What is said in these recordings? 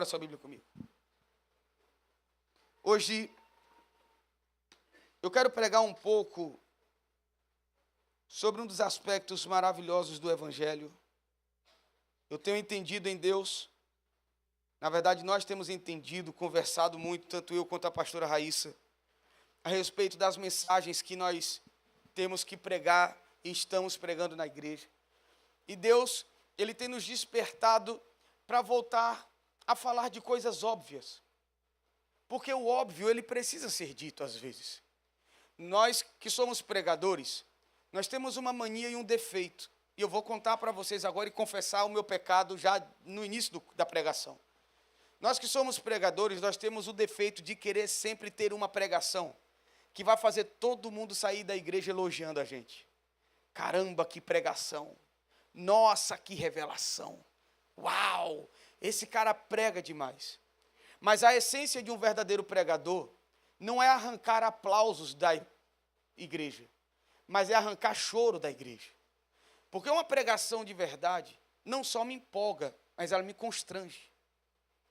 Abra sua Bíblia comigo. Hoje, eu quero pregar um pouco sobre um dos aspectos maravilhosos do Evangelho. Eu tenho entendido em Deus, na verdade nós temos entendido, conversado muito, tanto eu quanto a pastora Raíssa, a respeito das mensagens que nós temos que pregar e estamos pregando na igreja. E Deus, Ele tem nos despertado para voltar a falar de coisas óbvias. Porque o óbvio, ele precisa ser dito às vezes. Nós que somos pregadores, nós temos uma mania e um defeito. E eu vou contar para vocês agora e confessar o meu pecado já no início da pregação. Nós que somos pregadores, nós temos o defeito de querer sempre ter uma pregação que vai fazer todo mundo sair da igreja elogiando a gente. Caramba, que pregação! Nossa, que revelação! Uau! Esse cara prega demais. Mas a essência de um verdadeiro pregador não é arrancar aplausos da igreja, mas é arrancar choro da igreja. Porque uma pregação de verdade não só me empolga, mas ela me constrange.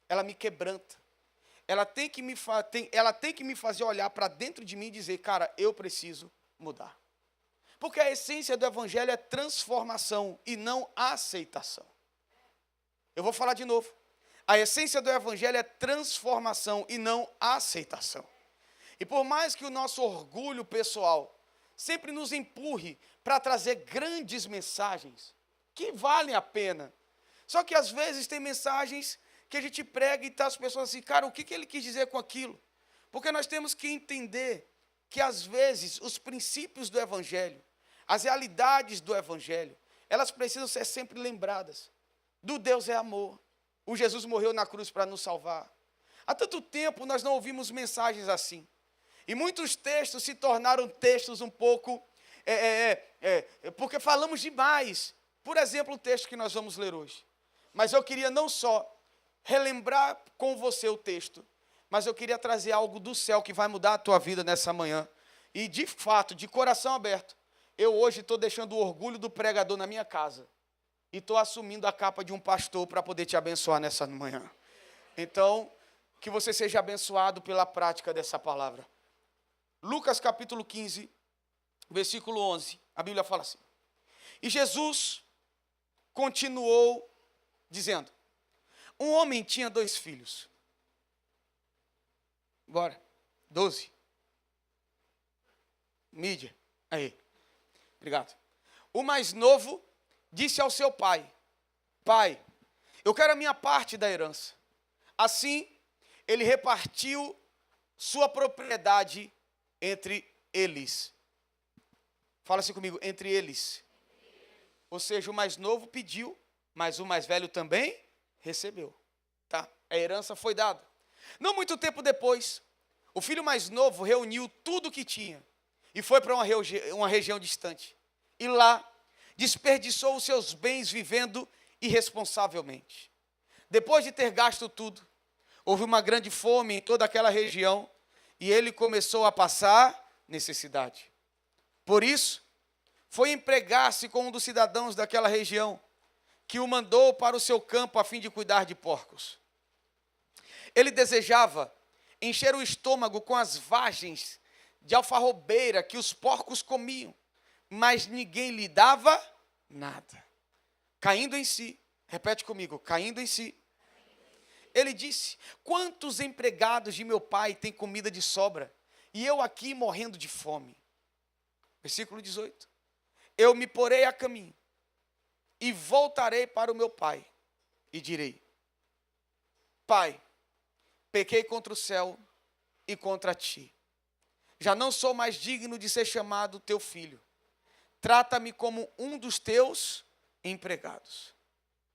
Ela me quebranta. Ela tem que me fazer olhar para dentro de mim e dizer, cara, eu preciso mudar. Porque a essência do Evangelho é transformação e não aceitação. Eu vou falar de novo. A essência do Evangelho é transformação e não aceitação. E por mais que o nosso orgulho pessoal sempre nos empurre para trazer grandes mensagens que valem a pena, só que às vezes tem mensagens que a gente prega e tá as pessoas assim, cara, o que ele quis dizer com aquilo? Porque nós temos que entender que às vezes os princípios do Evangelho, as realidades do Evangelho, elas precisam ser sempre lembradas. Do Deus é amor. O Jesus morreu na cruz para nos salvar. Há tanto tempo nós não ouvimos mensagens assim. E muitos textos se tornaram textos um pouco... porque falamos demais. Por exemplo, o texto que nós vamos ler hoje. Mas eu queria não só relembrar com você o texto, mas eu queria trazer algo do céu que vai mudar a tua vida nessa manhã. E de fato, de coração aberto, eu hoje estou deixando o orgulho do pregador na minha casa. E estou assumindo a capa de um pastor para poder te abençoar nessa manhã. Então, que você seja abençoado pela prática dessa palavra. Lucas capítulo 15, versículo 11, a Bíblia fala assim. E Jesus continuou dizendo, um homem tinha 2 filhos. Bora, 12. Mídia, aí, obrigado. O mais novo disse ao seu pai, pai, eu quero a minha parte da herança. Assim, ele repartiu sua propriedade entre eles. Fala assim comigo, entre eles. Ou seja, o mais novo pediu, mas o mais velho também recebeu. Tá? A herança foi dada. Não muito tempo depois, o filho mais novo reuniu tudo o que tinha e foi para uma região distante. E lá, desperdiçou os seus bens vivendo irresponsavelmente. Depois de ter gasto tudo, houve uma grande fome em toda aquela região e ele começou a passar necessidade. Por isso, foi empregar-se com um dos cidadãos daquela região, que o mandou para o seu campo a fim de cuidar de porcos. Ele desejava encher o estômago com as vagens de alfarrobeira que os porcos comiam, mas ninguém lhe dava nada. Caindo em si, repete comigo, caindo em si, ele disse, quantos empregados de meu pai têm comida de sobra, e eu aqui morrendo de fome? Versículo 18, eu me porei a caminho, e voltarei para o meu pai, e direi, pai, pequei contra o céu e contra ti, já não sou mais digno de ser chamado teu filho, trata-me como um dos teus empregados.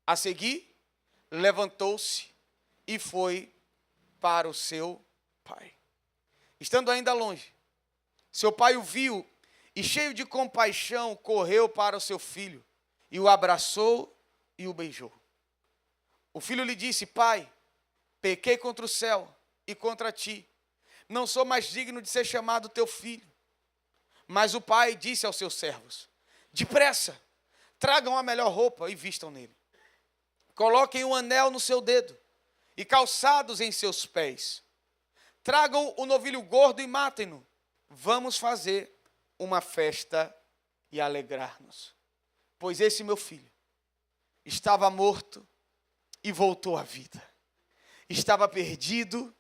A seguir, levantou-se e foi para o seu pai. Estando ainda longe, seu pai o viu e, cheio de compaixão, correu para o seu filho e o abraçou e o beijou. O filho lhe disse, pai, pequei contra o céu e contra ti, não sou mais digno de ser chamado teu filho. Mas o pai disse aos seus servos, depressa, tragam a melhor roupa e vistam nele. Coloquem um anel no seu dedo e calçados em seus pés. Tragam o novilho gordo e matem-no. Vamos fazer uma festa e alegrar-nos. Pois esse meu filho estava morto e voltou à vida. Estava perdido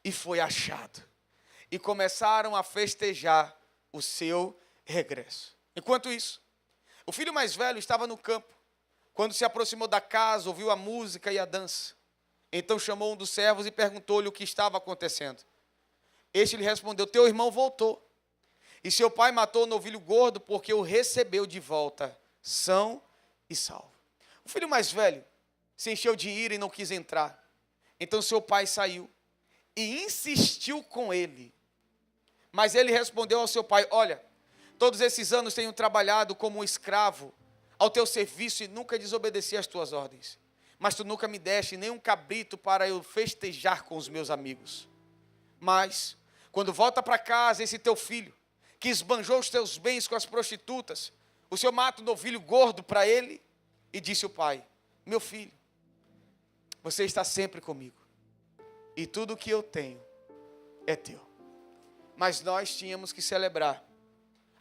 e foi achado. E começaram a festejar o seu regresso. Enquanto isso, o filho mais velho estava no campo. Quando se aproximou da casa, ouviu a música e a dança. Então chamou um dos servos e perguntou-lhe o que estava acontecendo. Este lhe respondeu: teu irmão voltou. E seu pai matou o novilho gordo porque o recebeu de volta, são e salvo. O filho mais velho se encheu de ira e não quis entrar. Então seu pai saiu e insistiu com ele. Mas ele respondeu ao seu pai: olha, todos esses anos tenho trabalhado como um escravo ao teu serviço e nunca desobedeci às tuas ordens. Mas tu nunca me deste nem um cabrito para eu festejar com os meus amigos. Mas, quando volta para casa esse teu filho, que esbanjou os teus bens com as prostitutas, o senhor mata um novilho gordo para ele, e disse o pai: meu filho, você está sempre comigo, e tudo o que eu tenho é teu. Mas nós tínhamos que celebrar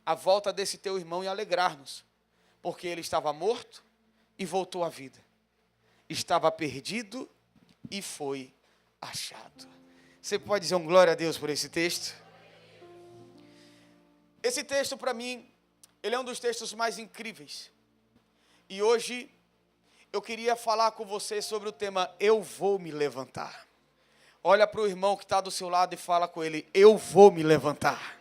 a volta desse teu irmão e alegrar-nos, porque ele estava morto e voltou à vida. Estava perdido e foi achado. Você pode dizer um glória a Deus por esse texto? Esse texto, para mim, ele é um dos textos mais incríveis. E hoje, eu queria falar com você sobre o tema Eu Vou Me Levantar. Olha para o irmão que está do seu lado e fala com ele: eu vou me levantar.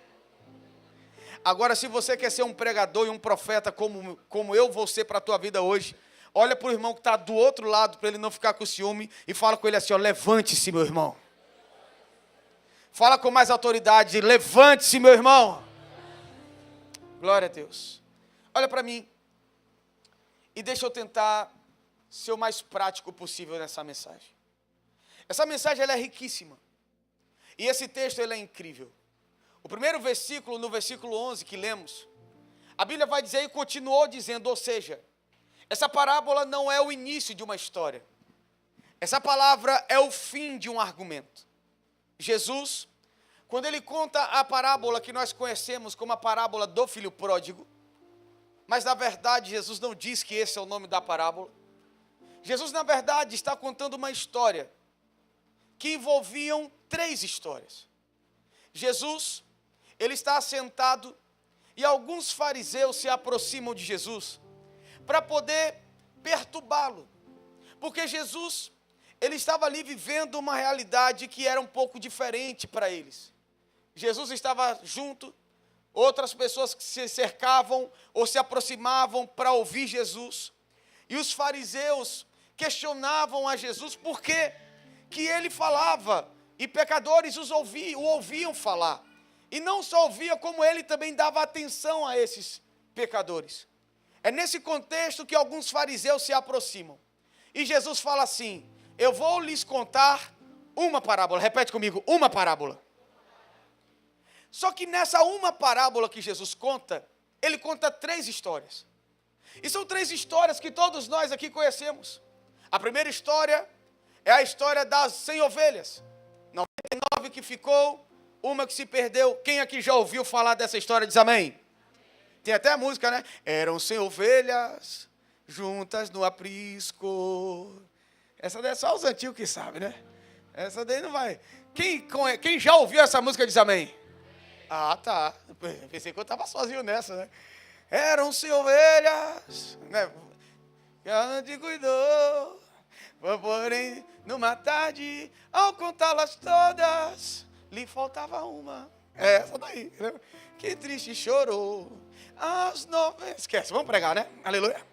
Agora, se você quer ser um pregador e um profeta como eu vou ser para a tua vida hoje, olha para o irmão que está do outro lado, para ele não ficar com ciúme, e fala com ele assim: ó, levante-se, meu irmão. Fala com mais autoridade: levante-se, meu irmão. Glória a Deus. Olha para mim e deixa eu tentar ser o mais prático possível nessa mensagem. Essa mensagem ela é riquíssima. E esse texto ele é incrível. O primeiro versículo, no versículo 11 que lemos, a Bíblia vai dizer e continuou dizendo, ou seja, essa parábola não é o início de uma história. Essa palavra é o fim de um argumento. Jesus, quando ele conta a parábola que nós conhecemos como a parábola do filho pródigo, mas na verdade Jesus não diz que esse é o nome da parábola. Jesus na verdade está contando uma história que envolviam 3 histórias. Jesus, ele está assentado e alguns fariseus se aproximam de Jesus para poder perturbá-lo, porque Jesus, ele estava ali vivendo uma realidade que era um pouco diferente para eles. Jesus estava junto, outras pessoas que se cercavam ou se aproximavam para ouvir Jesus, e os fariseus questionavam a Jesus por que ele falava, e pecadores o ouviam falar, e não só ouvia, como ele também dava atenção a esses pecadores. É nesse contexto que alguns fariseus se aproximam, e Jesus fala assim: eu vou lhes contar uma parábola. Repete comigo, uma parábola. Só que nessa uma parábola que Jesus conta, ele conta 3 histórias. E são 3 histórias que todos nós aqui conhecemos. A primeira história é a história das 100 ovelhas. 99 que ficou, uma que se perdeu. Quem aqui já ouviu falar dessa história diz amém? Tem até a música, né? Eram 100 ovelhas juntas no aprisco. Essa daí é só os antigos que sabem, né? Essa daí não vai. Quem já ouviu essa música diz amém? Ah, tá. Pensei que eu estava sozinho nessa, né? Eram 100 ovelhas, né? Que ela te cuidou. Porém, numa tarde, ao contá-las todas, lhe faltava uma. É essa daí, né? Que triste chorou. As 9. Esquece, vamos pregar, né? Aleluia.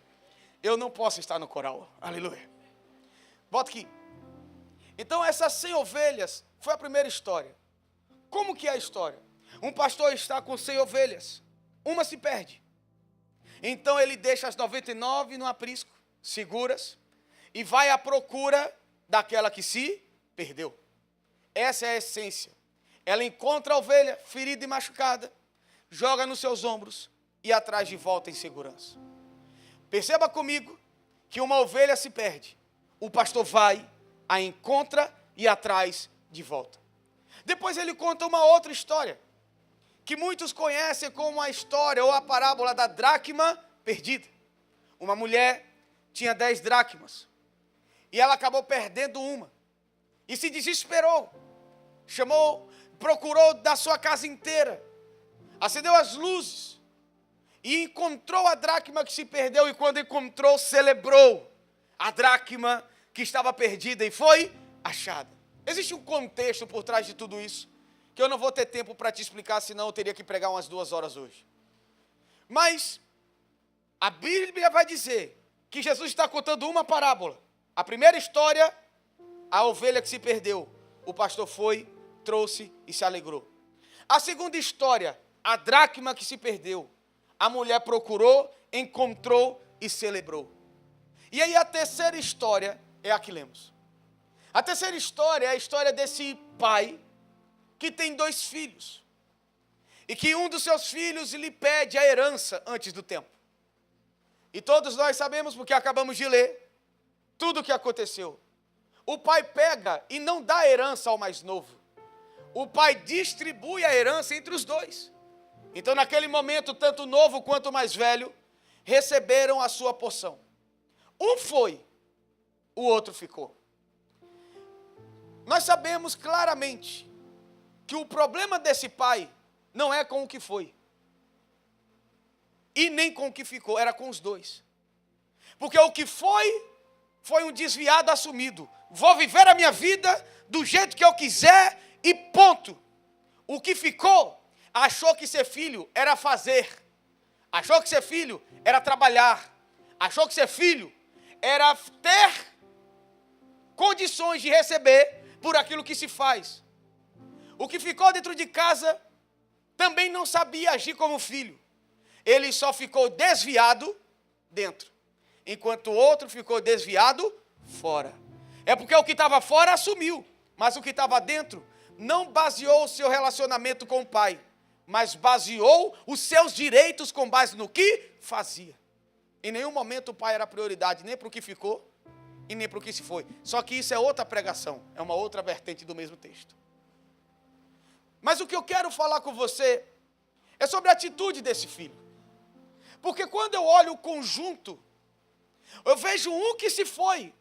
Eu não posso estar no coral. Aleluia. Volta aqui. Então, essas 100 ovelhas foi a primeira história. Como que é a história? Um pastor está com 100 ovelhas. Uma se perde. Então, ele deixa as 99 no aprisco, seguras, e vai à procura daquela que se perdeu. Essa é a essência. Ela encontra a ovelha ferida e machucada, joga nos seus ombros e atrás de volta em segurança. Perceba comigo que uma ovelha se perde. O pastor vai a encontra e a traz de volta. Depois ele conta uma outra história, que muitos conhecem como a história ou a parábola da dracma perdida. Uma mulher tinha 10 dracmas e ela acabou perdendo uma e se desesperou. Procurou da sua casa inteira, acendeu as luzes e encontrou a dracma que se perdeu, e quando encontrou, celebrou a dracma que estava perdida e foi achada. Existe um contexto por trás de tudo isso, que eu não vou ter tempo para te explicar, senão eu teria que pregar umas 2 horas hoje. Mas a Bíblia vai dizer que Jesus está contando uma parábola. A primeira história, a ovelha que se perdeu. O pastor foi, trouxe e se alegrou. A segunda história, a dracma que se perdeu. A mulher procurou, encontrou e celebrou. E aí a terceira história é a que lemos. A terceira história é a história desse pai que tem 2 filhos. E que um dos seus filhos lhe pede a herança antes do tempo. E todos nós sabemos, porque acabamos de ler, tudo o que aconteceu. O pai pega e não dá herança ao mais novo. O pai distribui a herança entre os 2. Então, naquele momento, tanto o novo quanto o mais velho receberam a sua porção. Um foi, o outro ficou. Nós sabemos claramente que o problema desse pai não é com o que foi e nem com o que ficou, era com os 2. Porque o que foi um desviado assumido. Vou viver a minha vida do jeito que eu quiser e ponto. O que ficou, achou que ser filho era fazer. Achou que ser filho era trabalhar. Achou que ser filho era ter condições de receber por aquilo que se faz. O que ficou dentro de casa também não sabia agir como filho. Ele só ficou desviado dentro, enquanto o outro ficou desviado fora. É porque o que estava fora assumiu, mas o que estava dentro não baseou o seu relacionamento com o pai, mas baseou os seus direitos com base no que fazia. Em nenhum momento o pai era prioridade, nem para o que ficou e nem para o que se foi. Só que isso é outra pregação, é uma outra vertente do mesmo texto. Mas o que eu quero falar com você é sobre a atitude desse filho. Porque quando eu olho o conjunto, eu vejo um que se foi,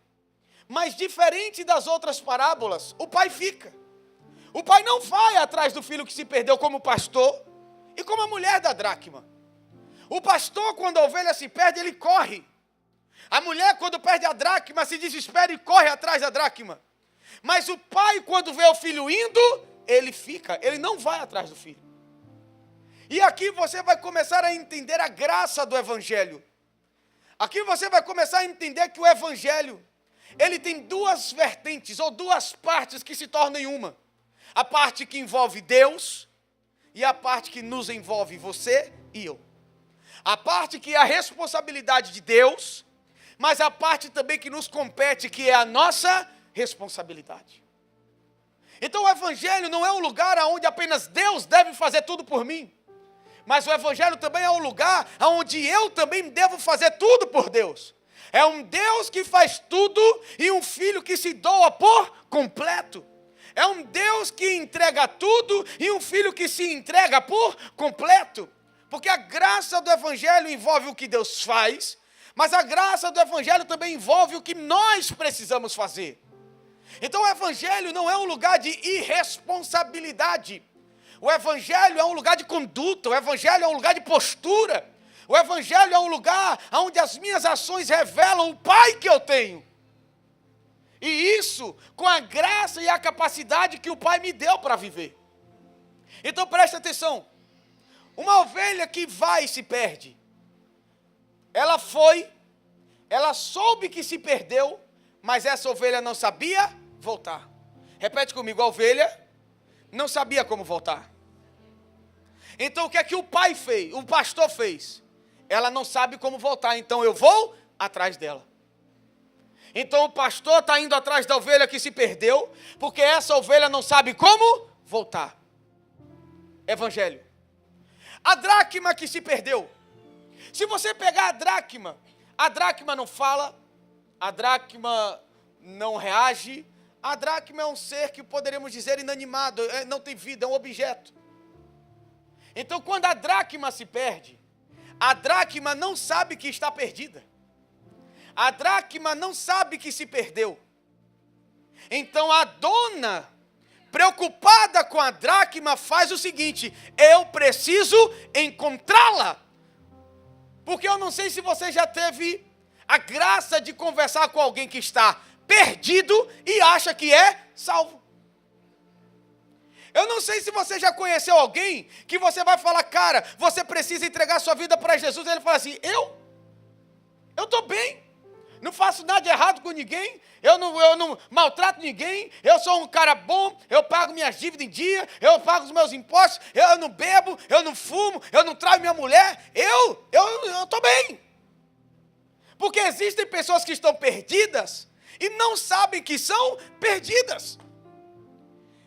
mas diferente das outras parábolas, o pai fica. O pai não vai atrás do filho que se perdeu como o pastor e como a mulher da dracma. O pastor, quando a ovelha se perde, ele corre. A mulher, quando perde a dracma, se desespera e corre atrás da dracma. Mas o pai, quando vê o filho indo, ele fica, ele não vai atrás do filho. E aqui você vai começar a entender a graça do evangelho. Aqui você vai começar a entender que o evangelho, ele tem 2 vertentes, ou 2 partes que se tornam uma. A parte que envolve Deus e a parte que nos envolve, você e eu. A parte que é a responsabilidade de Deus, mas a parte também que nos compete, que é a nossa responsabilidade. Então o evangelho não é um lugar onde apenas Deus deve fazer tudo por mim. Mas o evangelho também é um lugar onde eu também devo fazer tudo por Deus. É um Deus que faz tudo e um filho que se doa por completo. É um Deus que entrega tudo e um filho que se entrega por completo. Porque a graça do evangelho envolve o que Deus faz, mas a graça do evangelho também envolve o que nós precisamos fazer. Então o evangelho não é um lugar de irresponsabilidade. O evangelho é um lugar de conduta, o evangelho é um lugar de postura. O evangelho é um lugar onde as minhas ações revelam o Pai que eu tenho. E isso com a graça e a capacidade que o Pai me deu para viver. Então preste atenção. Uma ovelha que vai e se perde. Ela soube que se perdeu, mas essa ovelha não sabia voltar. Repete comigo, a ovelha não sabia como voltar. Então o que é que o pai fez? O pastor fez? Ela não sabe como voltar, então eu vou atrás dela. Então o pastor está indo atrás da ovelha que se perdeu, porque essa ovelha não sabe como voltar. Evangelho. A dracma que se perdeu. Se você pegar a dracma não fala, a dracma não reage, A dracma é um ser que poderíamos dizer inanimado, não tem vida, é um objeto. Então, quando a dracma se perde, a dracma não sabe que está perdida. A dracma não sabe que se perdeu. Então, a dona, preocupada com a dracma, faz o seguinte: eu preciso encontrá-la. Porque eu não sei se você já teve a graça de conversar com alguém que está perdido e acha que é salvo. Eu não sei se você já conheceu alguém que você vai falar, cara, você precisa entregar sua vida para Jesus. Ele fala assim, eu estou bem, não faço nada de errado com ninguém, eu não maltrato ninguém, eu sou um cara bom, eu pago minhas dívidas em dia, eu pago os meus impostos, eu não bebo, eu não fumo, eu não traio minha mulher, eu estou bem. Porque existem pessoas que estão perdidas e não sabem que são perdidas.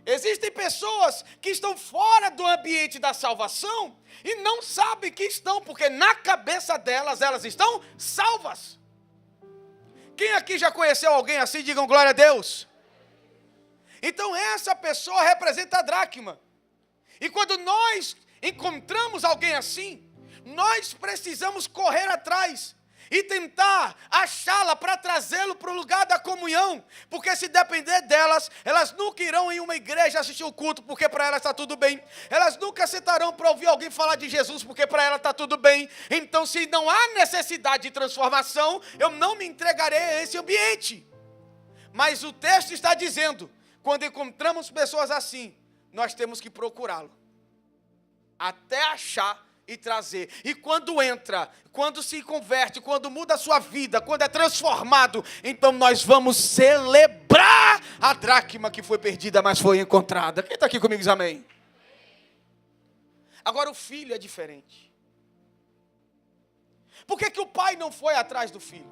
Existem pessoas que estão fora do ambiente da salvação e não sabem que estão, porque na cabeça delas, elas estão salvas. Quem aqui já conheceu alguém assim? Digam glória a Deus. Então essa pessoa representa a dracma. E quando nós encontramos alguém assim, nós precisamos correr atrás e tentar achá-la para trazê-lo para o lugar da comunhão. Porque se depender delas, elas nunca irão em uma igreja assistir o culto, porque para elas está tudo bem. Elas nunca sentarão para ouvir alguém falar de Jesus, porque para elas está tudo bem. Então, se não há necessidade de transformação, eu não me entregarei a esse ambiente. Mas o texto está dizendo, quando encontramos pessoas assim, nós temos que procurá-lo. Até achar e trazer. E quando entra, quando se converte, quando muda a sua vida, quando é transformado, então nós vamos celebrar a dracma que foi perdida, mas foi encontrada. Quem está aqui comigo diz amém? Agora o filho é diferente. Por que o pai não foi atrás do filho?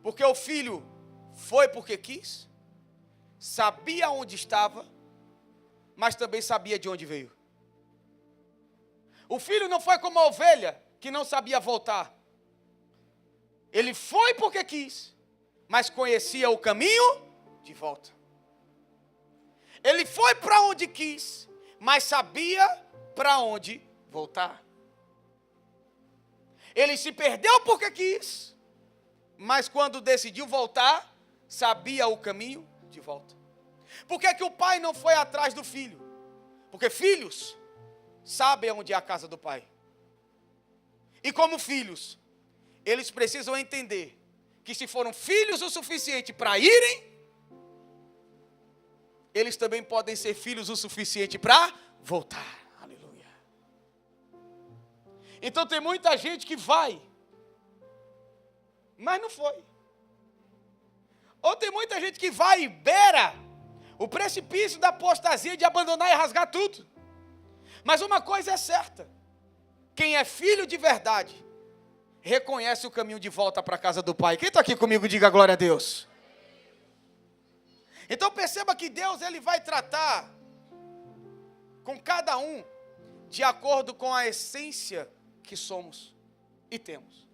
Porque o filho foi porque quis, sabia onde estava, mas também sabia de onde veio. O filho não foi como a ovelha, que não sabia voltar. Ele foi porque quis, mas conhecia o caminho de volta. Ele foi para onde quis, mas sabia para onde voltar. Ele se perdeu porque quis, mas quando decidiu voltar, sabia o caminho de volta. Por que o pai não foi atrás do filho? Porque filhos sabem onde é a casa do pai. E como filhos, eles precisam entender que se foram filhos o suficiente para irem, eles também podem ser filhos o suficiente para voltar. Aleluia. Então tem muita gente que vai, mas não foi. Ou tem muita gente que vai e beira o precipício da apostasia de abandonar e rasgar tudo. Mas uma coisa é certa, quem é filho de verdade, reconhece o caminho de volta para a casa do Pai. Quem está aqui comigo, diga glória a Deus. Então perceba que Deus ele vai tratar com cada um de acordo com a essência que somos e temos.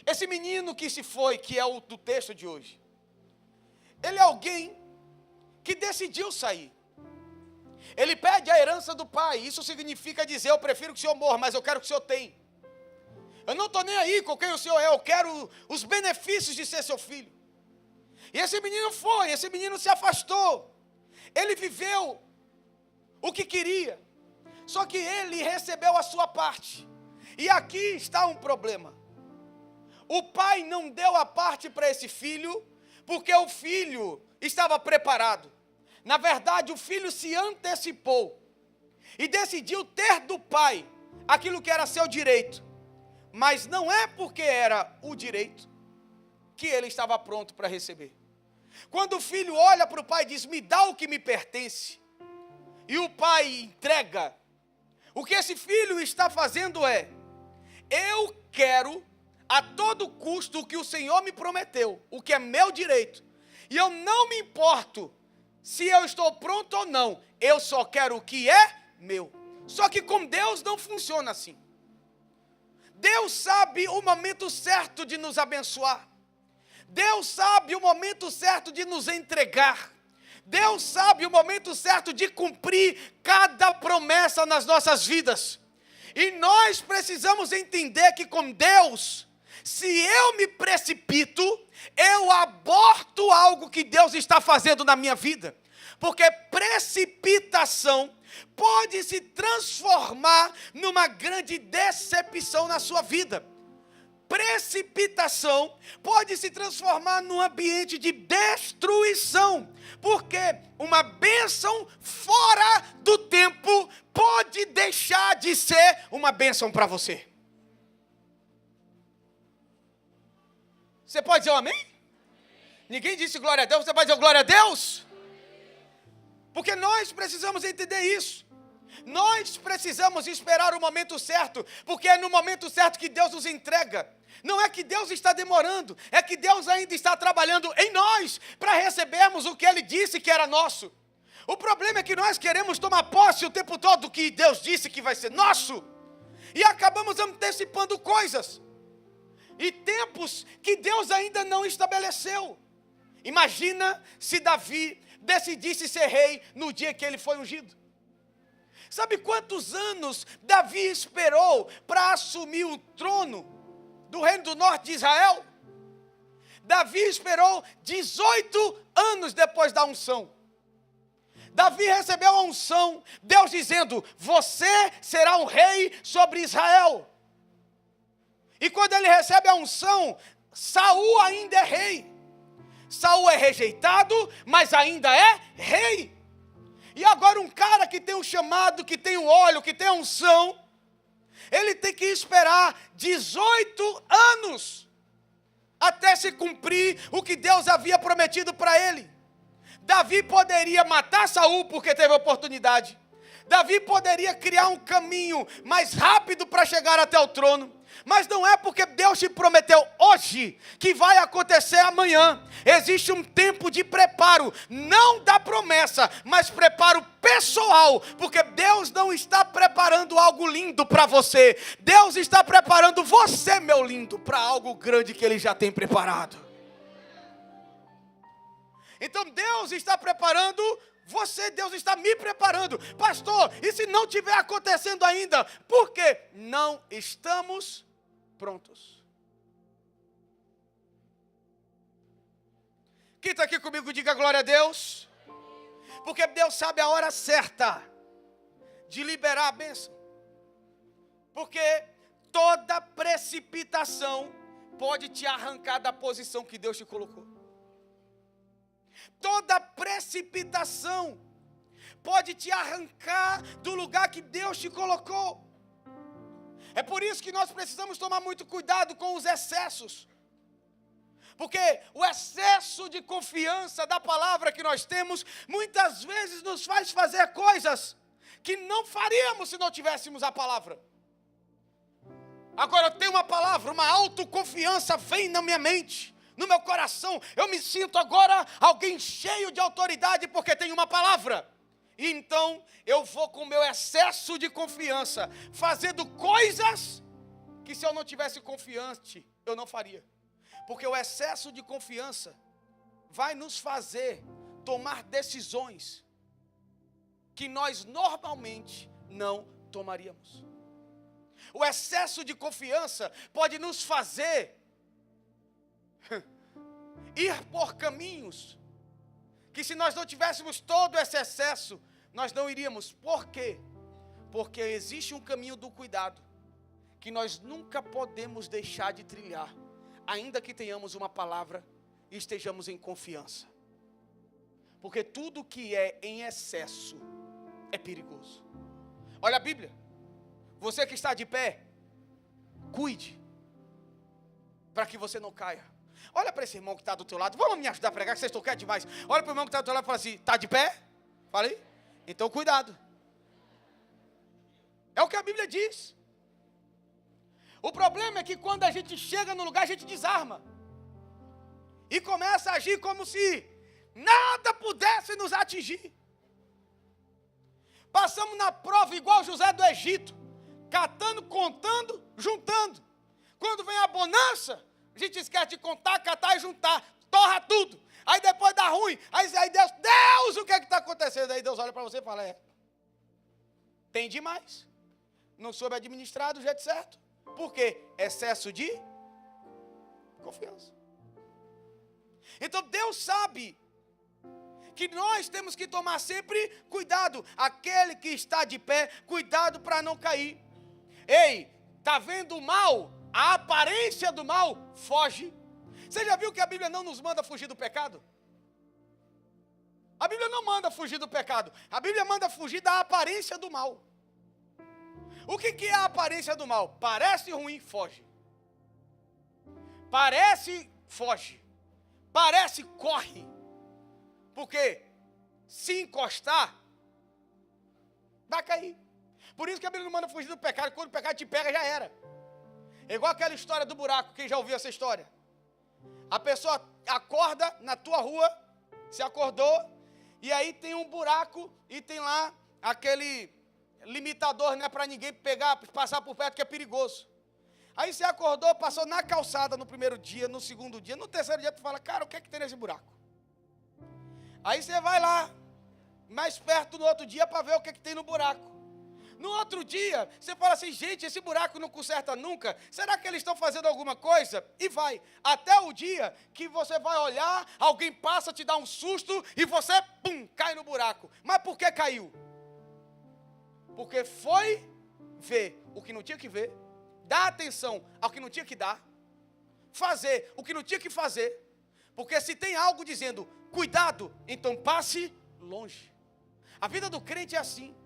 Esse menino que se foi, que é o do texto de hoje, ele é alguém que decidiu sair. Ele pede a herança do pai. Isso significa dizer, eu prefiro que o senhor morra, mas eu quero que o senhor tenha. Eu não estou nem aí com quem o senhor é, eu quero os benefícios de ser seu filho. E esse menino foi, esse menino se afastou. Ele viveu o que queria, só que ele recebeu a sua parte. E aqui está um problema. O pai não deu a parte para esse filho, porque o filho estava preparado. Na verdade, o filho se antecipou e decidiu ter do pai aquilo que era seu direito. Mas não é porque era o direito que ele estava pronto para receber. Quando o filho olha para o pai e diz, me dá o que me pertence, e o pai entrega, o que esse filho está fazendo é, eu quero a todo custo o que o Senhor me prometeu, o que é meu direito, e eu não me importo se eu estou pronto ou não, eu só quero o que é meu. Só que com Deus não funciona assim. Deus sabe o momento certo de nos abençoar. Deus sabe o momento certo de nos entregar. Deus sabe o momento certo de cumprir cada promessa nas nossas vidas. E nós precisamos entender que com Deus, se eu me precipito, eu aborto algo que Deus está fazendo na minha vida. Porque precipitação pode se transformar numa grande decepção na sua vida. Precipitação pode se transformar num ambiente de destruição, porque uma bênção fora do tempo pode deixar de ser uma bênção para você. Você pode dizer um amém? Ninguém disse glória a Deus, você pode dizer glória a Deus? Porque nós precisamos entender isso. Nós precisamos esperar o momento certo, porque é no momento certo que Deus nos entrega. Não é que Deus está demorando, é que Deus ainda está trabalhando em nós para recebermos o que Ele disse que era nosso. O problema é que nós queremos tomar posse o tempo todo do que Deus disse que vai ser nosso, e acabamos antecipando coisas e tempos que Deus ainda não estabeleceu. Imagina se Davi decidisse ser rei no dia que ele foi ungido. Sabe quantos anos Davi esperou para assumir o trono do reino do norte de Israel? Davi esperou 18 anos depois da unção. Davi recebeu a unção, Deus dizendo: você será um rei sobre Israel. E quando ele recebe a unção, Saul ainda é rei. Saul é rejeitado, mas ainda é rei. E agora um cara que tem um chamado, que tem um óleo, que tem a unção, ele tem que esperar 18 anos até se cumprir o que Deus havia prometido para ele. Davi poderia matar Saul porque teve oportunidade. Davi poderia criar um caminho mais rápido para chegar até o trono. Mas não é porque Deus te prometeu hoje que vai acontecer amanhã. Existe um tempo de preparo, não da promessa, mas preparo pessoal, porque Deus não está preparando algo lindo para você. Deus está preparando você, meu lindo, para algo grande que Ele já tem preparado. Então Deus está preparando você, Deus está me preparando. Pastor, e se não estiver acontecendo ainda? Por quê? Não estamos prontos. Quem está aqui comigo, diga glória a Deus. Porque Deus sabe a hora certa de liberar a bênção. Porque toda precipitação pode te arrancar da posição que Deus te colocou. Toda precipitação pode te arrancar do lugar que Deus te colocou. É por isso que nós precisamos tomar muito cuidado com os excessos. Porque o excesso de confiança da palavra que nós temos, muitas vezes nos faz fazer coisas que não faríamos se não tivéssemos a palavra. Agora eu tenho uma palavra, uma autoconfiança vem na minha mente, no meu coração. Eu me sinto agora alguém cheio de autoridade porque tenho uma palavra. E então eu vou com o meu excesso de confiança, fazendo coisas que se eu não tivesse confiante, eu não faria. Porque o excesso de confiança vai nos fazer tomar decisões que nós normalmente não tomaríamos. O excesso de confiança pode nos fazer ir por caminhos que se nós não tivéssemos todo esse excesso, nós não iríamos. Por quê? Porque existe um caminho do cuidado que nós nunca podemos deixar de trilhar, ainda que tenhamos uma palavra e estejamos em confiança. Porque tudo que é em excesso é perigoso. Olha a Bíblia. Você que está de pé, cuide, para que você não caia. Olha para esse irmão que está do teu lado. Vamos me ajudar a pregar, que vocês estão quietos demais. Olha para o irmão que está do teu lado e fala assim: está de pé? Fala aí. Então cuidado. É o que a Bíblia diz. O problema é que quando a gente chega no lugar, a gente desarma. E começa a agir como se nada pudesse nos atingir. Passamos na prova igual José do Egito, catando, contando, juntando. Quando vem a bonança, A gente esquece de contar, catar e juntar. Torra tudo. Aí depois dá ruim. Aí Deus, o que é que está acontecendo? Aí Deus olha para você e fala, tem demais. Não soube administrar do jeito certo. Por quê? Excesso de confiança. Então Deus sabe que nós temos que tomar sempre cuidado. Aquele que está de pé, cuidado para não cair. Ei, está vendo o mal? A aparência do mal, foge. Você já viu que a Bíblia não nos manda fugir do pecado? A Bíblia não manda fugir do pecado. A Bíblia manda fugir da aparência do mal. O que é a aparência do mal? Parece ruim, foge. Parece, foge. Parece, corre. Porque se encostar, vai cair. Por isso que a Bíblia não manda fugir do pecado. Quando o pecado te pega, já era. É igual aquela história do buraco. Quem já ouviu essa história? A pessoa acorda na tua rua, se acordou, e aí tem um buraco e tem lá aquele limitador, né, para ninguém passar por perto, que é perigoso. Aí você acordou, passou na calçada no primeiro dia, no segundo dia, no terceiro dia tu fala, cara, o que é que tem nesse buraco? Aí você vai lá, mais perto no outro dia para ver o que é que tem no buraco. No outro dia, você fala assim, gente, esse buraco não conserta nunca. Será que eles estão fazendo alguma coisa? E vai. Até o dia que você vai olhar, alguém passa, te dá um susto e você, pum, cai no buraco. Mas por que caiu? Porque foi ver o que não tinha que ver, dar atenção ao que não tinha que dar, fazer o que não tinha que fazer. Porque se tem algo dizendo, cuidado, então passe longe. A vida do crente é assim.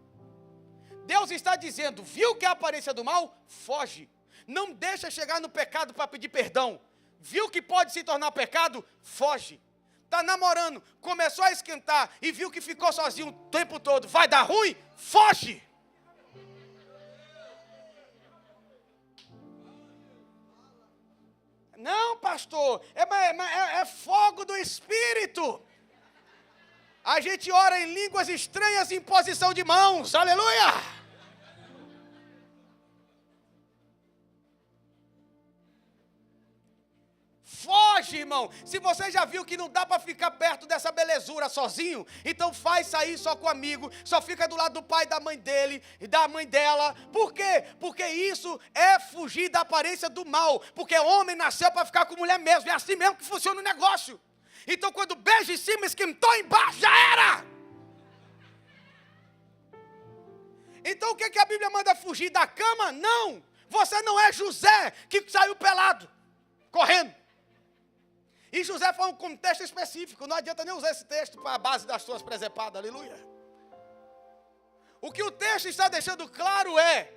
Deus está dizendo, viu que é a aparência do mal? Foge. Não deixa chegar no pecado para pedir perdão. Viu que pode se tornar pecado? Foge. Está namorando, começou a esquentar e viu que ficou sozinho o tempo todo. Vai dar ruim? Foge. Não, pastor, é fogo do Espírito. A gente ora em línguas estranhas em posição de mãos. Aleluia! Foge, irmão. Se você já viu que não dá para ficar perto dessa belezura sozinho, então faz sair só com amigo, só fica do lado do pai e da mãe dele e da mãe dela. Por quê? Porque isso é fugir da aparência do mal. Porque homem nasceu para ficar com mulher mesmo. É assim mesmo que funciona o negócio. Então quando beija em cima, esquentou embaixo, já era. Então o que a Bíblia manda fugir da cama? Não. Você não é José que saiu pelado, correndo. E José foi um contexto específico. Não adianta nem usar esse texto para a base das suas presepadas. Aleluia. O que o texto está deixando claro é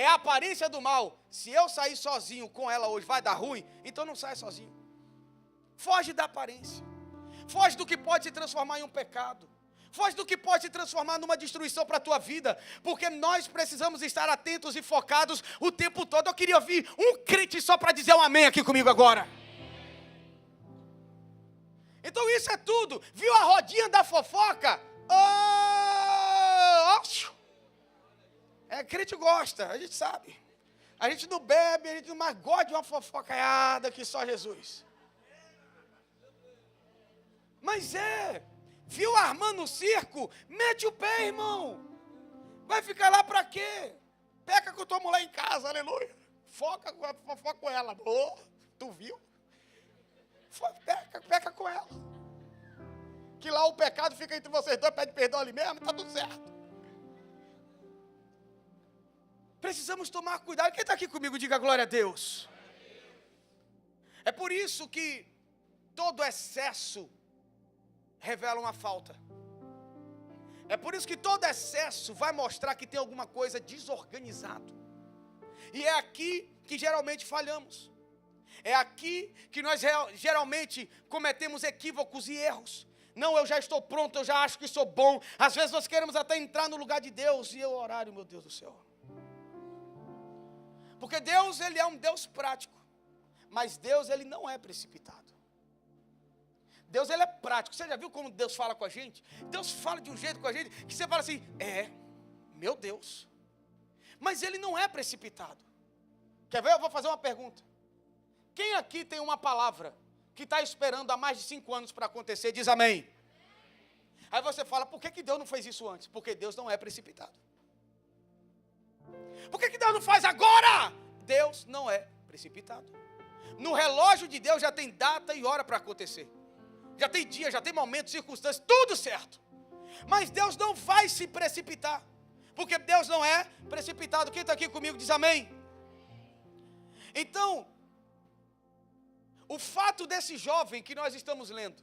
a aparência do mal. Se eu sair sozinho com ela hoje vai dar ruim, então não sai sozinho. Foge da aparência. Foge do que pode se transformar em um pecado. Foge do que pode se transformar numa destruição para a tua vida. Porque nós precisamos estar atentos e focados o tempo todo. Eu queria ouvir um crente só para dizer um amém aqui comigo agora. Então isso é tudo. Viu a rodinha da fofoca? Crente gosta, a gente sabe. A gente não bebe, a gente não mais gosta de uma fofocaiada que só Jesus. Mas viu armando no circo? Mete o pé, irmão. Vai ficar lá pra quê? Peca com tua mulher em casa, aleluia. Fofoca com ela. Tu viu? Peca com ela. Que lá o pecado fica entre vocês dois, pede perdão ali mesmo, está tudo certo. Precisamos tomar cuidado. Quem está aqui comigo, diga glória a Deus. É por isso que todo excesso revela uma falta. É por isso que todo excesso vai mostrar que tem alguma coisa desorganizado. E é aqui que geralmente falhamos. É aqui que nós geralmente cometemos equívocos e erros. Não, eu já estou pronto, eu já acho que sou bom. Às vezes nós queremos até entrar no lugar de Deus. E o horário, meu Deus do céu. Porque Deus, Ele é um Deus prático. Mas Deus, Ele não é precipitado. Deus, Ele é prático. Você já viu como Deus fala com a gente? Deus fala de um jeito com a gente que você fala assim, meu Deus. Mas Ele não é precipitado. Quer ver? Eu vou fazer uma pergunta. Quem aqui tem uma palavra que está esperando há mais de 5 anos para acontecer? Diz amém. Aí você fala, por que Deus não fez isso antes? Porque Deus não é precipitado. Por que Deus não faz agora? Deus não é precipitado. No relógio de Deus já tem data e hora para acontecer. Já tem dia, já tem momento, circunstâncias, tudo certo. Mas Deus não vai se precipitar. Porque Deus não é precipitado. Quem está aqui comigo diz amém. Então, o fato desse jovem que nós estamos lendo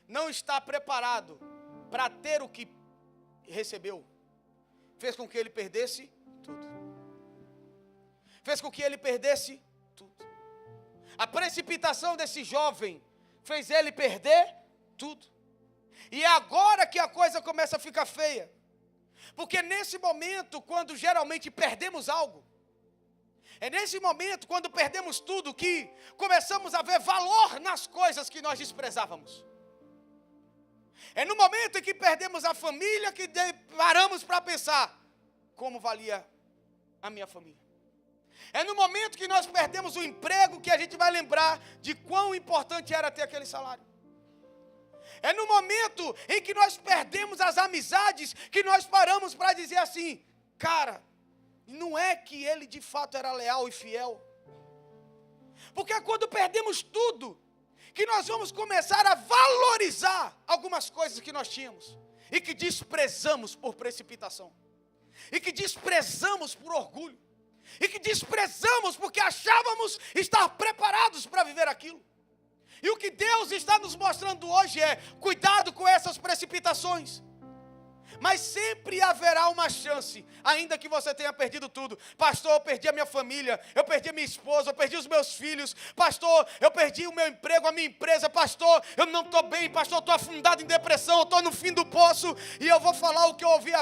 não estar preparado para ter o que recebeu, fez com que ele perdesse tudo. Fez com que ele perdesse tudo. A precipitação desse jovem fez ele perder tudo. E é agora que a coisa começa a ficar feia. Porque nesse momento, quando geralmente perdemos algo, é nesse momento, quando perdemos tudo, que começamos a ver valor nas coisas que nós desprezávamos. É no momento em que perdemos a família que paramos para pensar como valia a minha família. É no momento que nós perdemos o emprego que a gente vai lembrar de quão importante era ter aquele salário. É no momento em que nós perdemos as amizades que nós paramos para dizer assim, cara, não é que ele de fato era leal e fiel. Porque é quando perdemos tudo que nós vamos começar a valorizar algumas coisas que nós tínhamos e que desprezamos por precipitação, e que desprezamos por orgulho, e que desprezamos porque achávamos estar preparados para viver aquilo. E o que Deus está nos mostrando hoje é, cuidado com essas precipitações. Mas sempre haverá uma chance, ainda que você tenha perdido tudo. Pastor, eu perdi a minha família, eu perdi a minha esposa, eu perdi os meus filhos. Pastor, eu perdi o meu emprego, a minha empresa. Pastor, eu não estou bem. Pastor, eu estou afundado em depressão, eu estou no fim do poço. E eu vou falar o que eu ouvi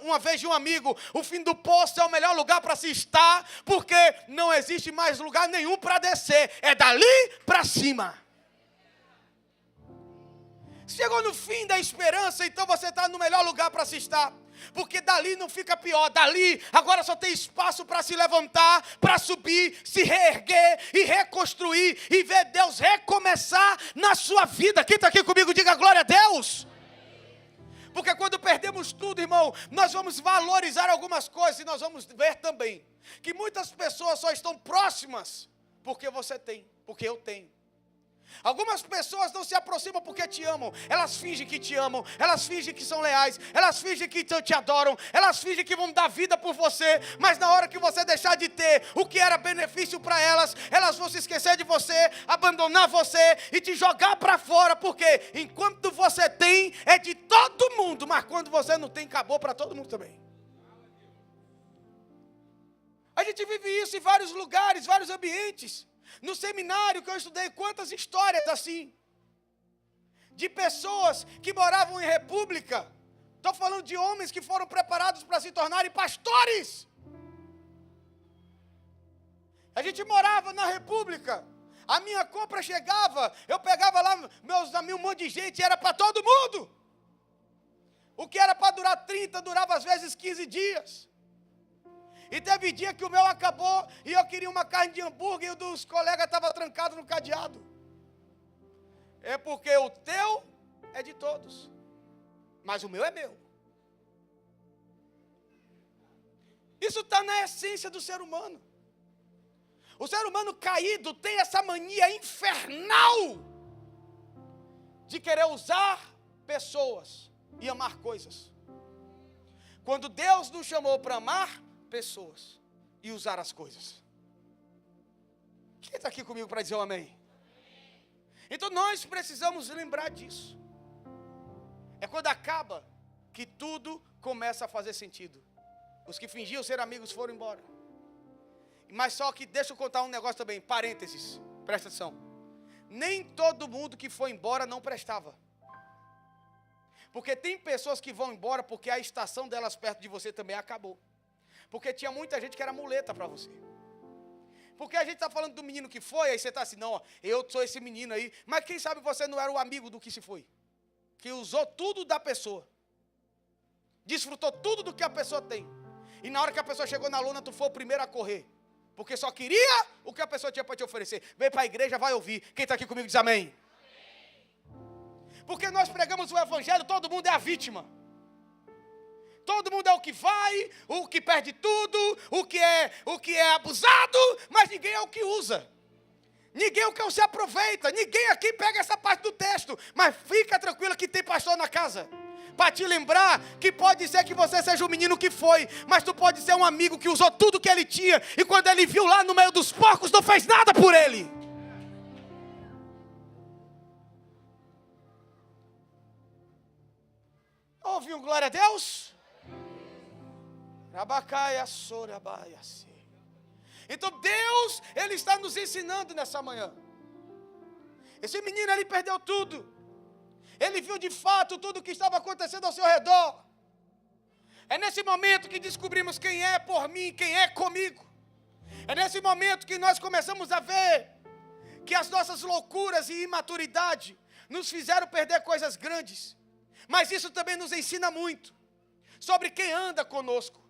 uma vez de um amigo. O fim do poço é o melhor lugar para se estar, porque não existe mais lugar nenhum para descer. É dali para cima. Chegou no fim da esperança, então você está no melhor lugar para se estar. Porque dali não fica pior, dali agora só tem espaço para se levantar, para subir, se reerguer e reconstruir e ver Deus recomeçar na sua vida. Quem está aqui comigo, diga glória a Deus. Porque quando perdemos tudo, irmão, nós vamos valorizar algumas coisas e nós vamos ver também que muitas pessoas só estão próximas porque você tem, porque eu tenho. Algumas pessoas não se aproximam porque te amam. Elas fingem que te amam, elas fingem que são leais, elas fingem que te adoram, elas fingem que vão dar vida por você. Mas na hora que você deixar de ter o que era benefício para elas, elas vão se esquecer de você, abandonar você e te jogar para fora. Porque enquanto você tem, é de todo mundo, mas quando você não tem, acabou para todo mundo também. A gente vive isso em vários lugares, vários ambientes. No seminário que eu estudei, quantas histórias assim, de pessoas que moravam em república. Estou falando de homens que foram preparados para se tornarem pastores. A gente morava na república, a minha compra chegava, eu pegava lá meus amigos, um monte de gente, era para todo mundo. O que era para durar 30, durava às vezes 15 dias. E teve dia que o meu acabou e eu queria uma carne de hambúrguer e o dos colegas estava trancado no cadeado. É porque o teu é de todos, mas o meu é meu. Isso está na essência do ser humano. O ser humano caído tem essa mania infernal de querer usar pessoas e amar coisas. Quando Deus nos chamou para amar pessoas e usar as coisas. Quem está aqui comigo para dizer um amém? Então nós precisamos lembrar disso. É quando acaba que tudo começa a fazer sentido. Os que fingiam ser amigos foram embora. Mas só que deixa eu contar um negócio também, parênteses, presta atenção. Nem todo mundo que foi embora não prestava. Porque tem pessoas que vão embora porque a estação delas perto de você também acabou. Porque tinha muita gente que era muleta para você. Porque a gente está falando do menino que foi, aí você está assim, não, ó, eu sou esse menino aí. Mas quem sabe você não era o amigo do que se foi. Que usou tudo da pessoa. Desfrutou tudo do que a pessoa tem. E na hora que a pessoa chegou na lona, tu foi o primeiro a correr. porque só queria o que a pessoa tinha para te oferecer. Vem para a igreja, vai ouvir. Quem está aqui comigo diz amém. Porque nós pregamos o evangelho, todo mundo é a vítima. Todo mundo é o que vai, o que perde tudo, o que é abusado, mas ninguém é o que usa. Ninguém é o que se aproveita, ninguém aqui pega essa parte do texto, mas fica tranquilo que tem pastor na casa. Para te lembrar que pode ser que você seja o menino que foi, mas tu pode ser um amigo que usou tudo que ele tinha, e quando ele viu lá no meio dos porcos, não fez nada por ele. Ouviu glória a Deus? Rabacaia, sorabaia, então Deus, Ele está nos ensinando nessa manhã. Esse menino, ele perdeu tudo. Ele viu de fato tudo o que estava acontecendo ao seu redor. É nesse momento que descobrimos quem é por mim, quem é comigo. É nesse momento que nós começamos a ver que as nossas loucuras e imaturidade nos fizeram perder coisas grandes. Mas isso também nos ensina muito sobre quem anda conosco.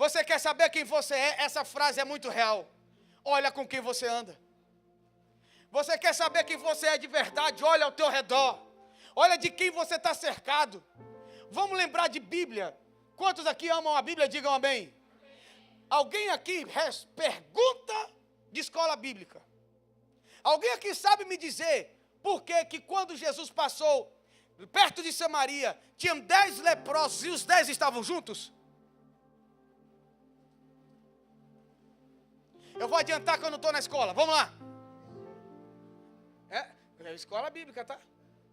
Você quer saber quem você é? Essa frase é muito real. Olha com quem você anda. Você quer saber quem você é de verdade? Olha ao teu redor. Olha de quem você está cercado. Vamos lembrar de Bíblia. Quantos aqui amam a Bíblia? Digam amém. Alguém aqui pergunta de escola bíblica. Alguém aqui sabe me dizer por que quando Jesus passou perto de Samaria, tinham 10 leprosos e os 10 estavam juntos? Eu vou adiantar que eu não estou na escola. Vamos lá. É escola bíblica, tá?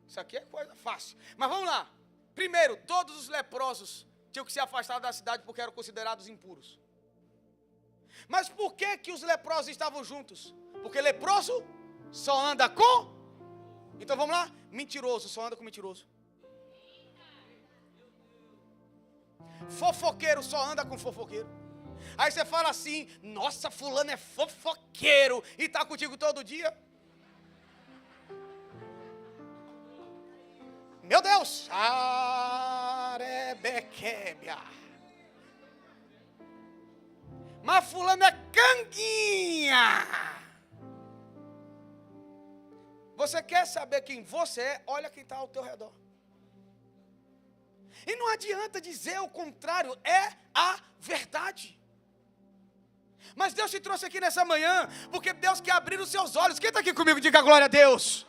Isso aqui é coisa fácil. Mas vamos lá. Primeiro, todos os leprosos tinham que se afastar da cidade porque eram considerados impuros. Mas por que os leprosos estavam juntos? Porque leproso só anda com... Então vamos lá. Mentiroso só anda com mentiroso. Fofoqueiro só anda com fofoqueiro. Aí você fala assim, nossa, fulano é fofoqueiro e está contigo todo dia. Meu Deus. Arebequébia. Mas fulano é canguinha. Você quer saber quem você é? Olha quem está ao teu redor. E não adianta dizer o contrário, é a verdade. Mas Deus te trouxe aqui nessa manhã, porque Deus quer abrir os seus olhos. Quem está aqui comigo, diga glória a Deus.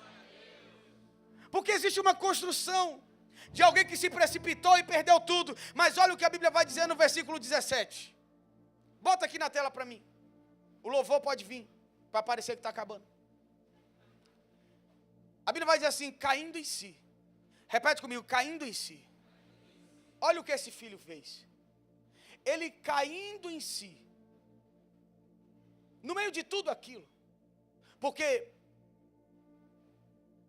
Porque existe uma construção de alguém que se precipitou e perdeu tudo. Mas olha o que a Bíblia vai dizer no versículo 17. Bota aqui na tela para mim. O louvor pode vir, para parecer que está acabando. A Bíblia vai dizer assim, caindo em si. Repete comigo, caindo em si. Olha o que esse filho fez. Ele caindo em si. No meio de tudo aquilo. Porque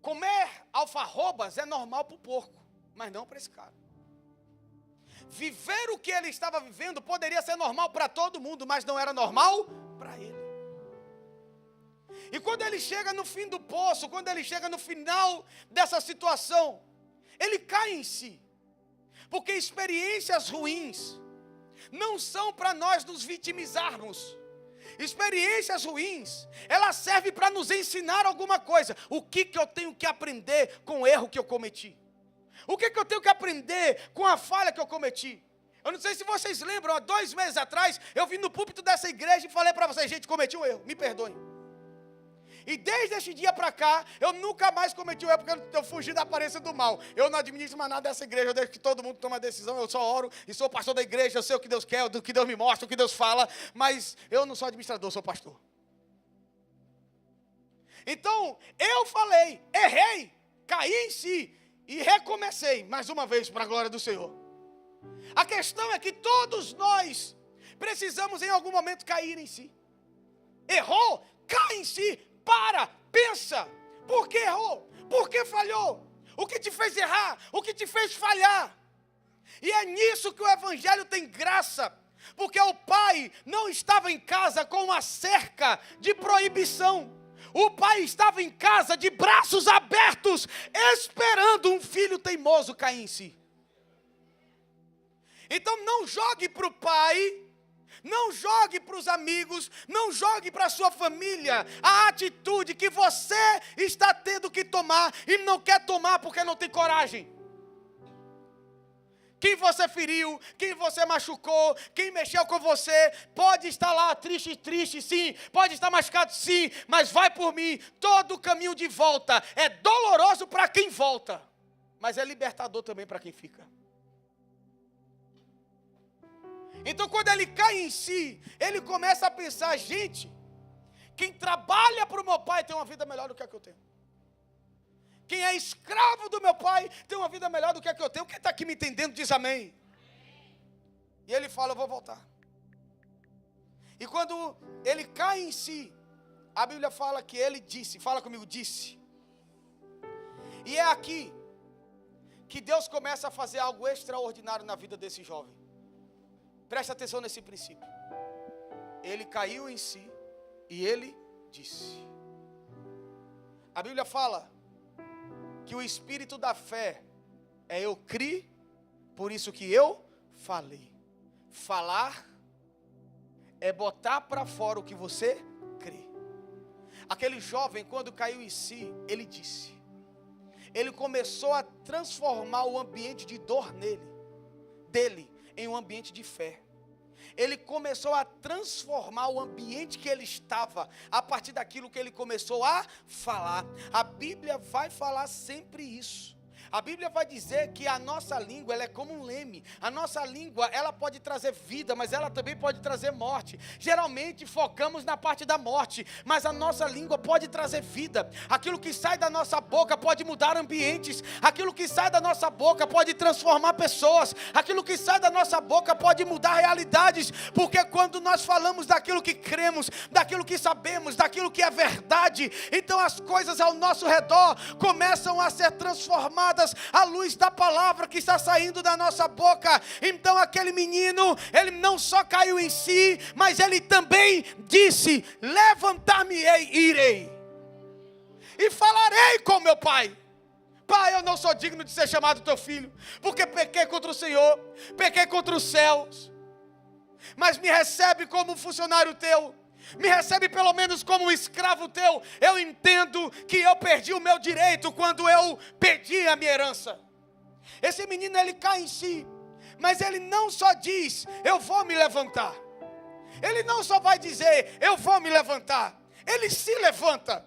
comer alfarrobas é normal para o porco, mas não para esse cara. Viver o que ele estava vivendo poderia ser normal para todo mundo, mas não era normal para ele. E quando ele chega no fim do poço, quando ele chega no final dessa situação, ele cai em si. Porque experiências ruins não são para nós nos vitimizarmos. Experiências ruins, elas servem para nos ensinar alguma coisa. O que eu tenho que aprender com o erro que eu cometi? O que eu tenho que aprender com a falha que eu cometi? Eu não sei se vocês lembram, há 2 meses atrás, eu vim no púlpito dessa igreja e falei para vocês, gente, cometi um erro, me perdoem. E desde esse dia para cá, eu nunca mais cometi o erro, porque eu fugi da aparência do mal. Eu não administro mais nada dessa igreja, eu deixo que todo mundo tome a decisão, eu só oro e sou pastor da igreja, eu sei o que Deus quer, o que Deus me mostra, o que Deus fala, mas eu não sou administrador, eu sou pastor. Então, eu falei, errei, caí em si e recomecei, mais uma vez, para a glória do Senhor. A questão é que todos nós precisamos em algum momento cair em si. Errou, cai em si. Para, pensa, por que errou? Por que falhou? O que te fez errar? O que te fez falhar? E é nisso que o Evangelho tem graça, porque o pai não estava em casa com uma cerca de proibição. O pai estava em casa de braços abertos, esperando um filho teimoso cair em si. Então não jogue para o pai Não jogue para os amigos, não jogue para a sua família a atitude que você está tendo que tomar e não quer tomar porque não tem coragem. Quem você feriu, quem você machucou, quem mexeu com você, pode estar lá triste sim, pode estar machucado sim, mas vai por mim, todo o caminho de volta é doloroso para quem volta, mas é libertador também para quem fica. Então quando ele cai em si, ele começa a pensar, gente, quem trabalha para o meu pai tem uma vida melhor do que a que eu tenho. Quem é escravo do meu pai tem uma vida melhor do que a que eu tenho. Quem está aqui me entendendo diz amém. E ele fala, eu vou voltar. E quando ele cai em si, a Bíblia fala que ele disse, fala comigo, disse. E é aqui que Deus começa a fazer algo extraordinário na vida desse jovem. Presta atenção nesse princípio. Ele caiu em si e ele disse. A Bíblia fala que o espírito da fé é eu criar, por isso que eu falei. Falar é botar para fora o que você crê. Aquele jovem, quando caiu em si, ele disse. Ele começou a transformar o ambiente de dor dele em um ambiente de fé. Ele começou a transformar o ambiente que ele estava, a partir daquilo que ele começou a falar. A Bíblia vai falar sempre isso. A Bíblia vai dizer que a nossa língua, ela é como um leme. A nossa língua, ela pode trazer vida, mas ela também pode trazer morte. Geralmente focamos na parte da morte, mas a nossa língua pode trazer vida. Aquilo que sai da nossa boca pode mudar ambientes. Aquilo que sai da nossa boca pode transformar pessoas. Aquilo que sai da nossa boca pode mudar realidades. Porque quando nós falamos daquilo que cremos, daquilo que sabemos, daquilo que é verdade, então as coisas ao nosso redor começam a ser transformadas à luz da palavra que está saindo da nossa boca. Então aquele menino, ele não só caiu em si, mas ele também disse, levantar-me-ei e irei, e falarei com meu pai. Pai, eu não sou digno de ser chamado teu filho, porque pequei contra o Senhor, pequei contra os céus, mas me recebe como funcionário teu. Me recebe pelo menos como um escravo teu. Eu entendo que eu perdi o meu direito quando eu pedi a minha herança. Esse menino, ele cai em si, mas ele não só diz, eu vou me levantar. Ele não só vai dizer, eu vou me levantar. Ele se levanta.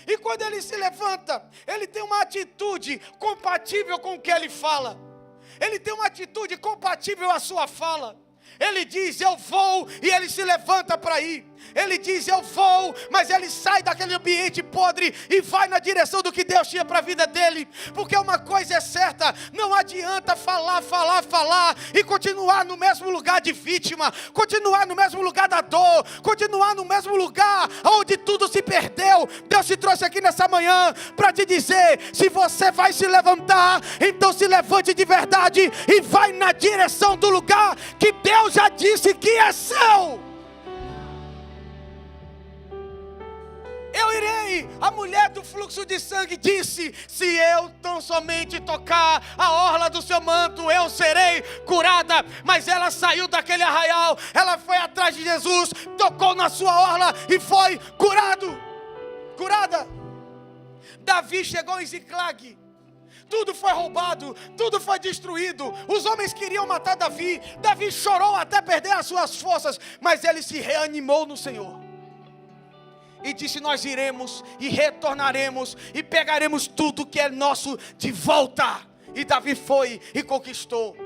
E quando ele se levanta, ele tem uma atitude compatível com o que ele fala. Ele tem uma atitude compatível à sua fala. Ele diz, eu vou, e ele se levanta para ir. Ele diz, eu vou, mas ele sai daquele ambiente podre e vai na direção do que Deus tinha para a vida dele. Porque uma coisa é certa, não adianta falar e continuar no mesmo lugar de vítima, continuar no mesmo lugar da dor, continuar no mesmo lugar onde tudo se perdeu. Deus te trouxe aqui nessa manhã para te dizer, se você vai se levantar, então se levante de verdade e vai na direção do lugar que Deus já disse que é seu. Eu irei. A mulher do fluxo de sangue disse, se eu tão somente tocar a orla do seu manto, eu serei curada. Mas ela saiu daquele arraial, ela foi atrás de Jesus, tocou na sua orla e foi curada. Davi chegou em Ziclag. Tudo foi roubado, tudo foi destruído. Os homens queriam matar Davi. Davi chorou até perder as suas forças, mas ele se reanimou no Senhor. E disse, nós iremos e retornaremos e pegaremos tudo que é nosso de volta. E Davi foi e conquistou.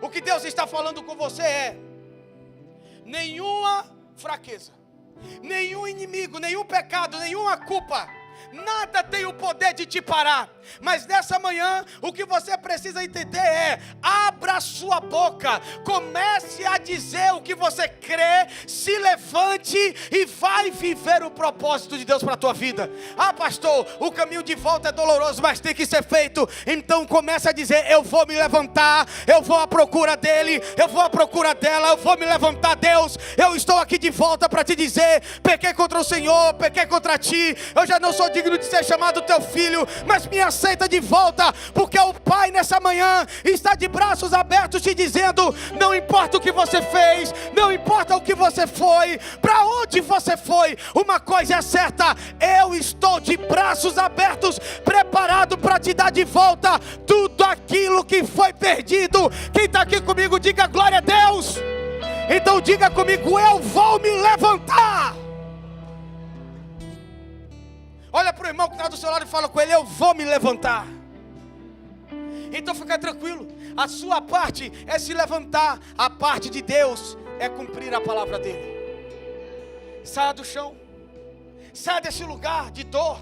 O que Deus está falando com você é, nenhuma fraqueza, nenhum inimigo, nenhum pecado, nenhuma culpa, nada tem o poder de te parar. Mas nessa manhã, o que você precisa entender é, abra sua boca, comece a dizer o que você crê, se levante e vai viver o propósito de Deus para a tua vida. Ah, pastor, o caminho de volta é doloroso, mas tem que ser feito. Então comece a dizer, eu vou me levantar, eu vou à procura dele, eu vou à procura dela, eu vou me levantar. Deus, eu estou aqui de volta para te dizer, pequei contra o Senhor, pequei contra ti, eu já não sou sou digno de ser chamado teu filho, mas me aceita de volta, porque o Pai nessa manhã está de braços abertos te dizendo: não importa o que você fez, não importa o que você foi, para onde você foi, uma coisa é certa: eu estou de braços abertos, preparado para te dar de volta tudo aquilo que foi perdido. Quem está aqui comigo, diga glória a Deus. Então diga comigo: eu vou me levantar. Olha para o irmão que está do seu lado e fala com ele: eu vou me levantar. Então fica tranquilo, a sua parte é se levantar, a parte de Deus é cumprir a palavra dele. Saia do chão, saia desse lugar de dor,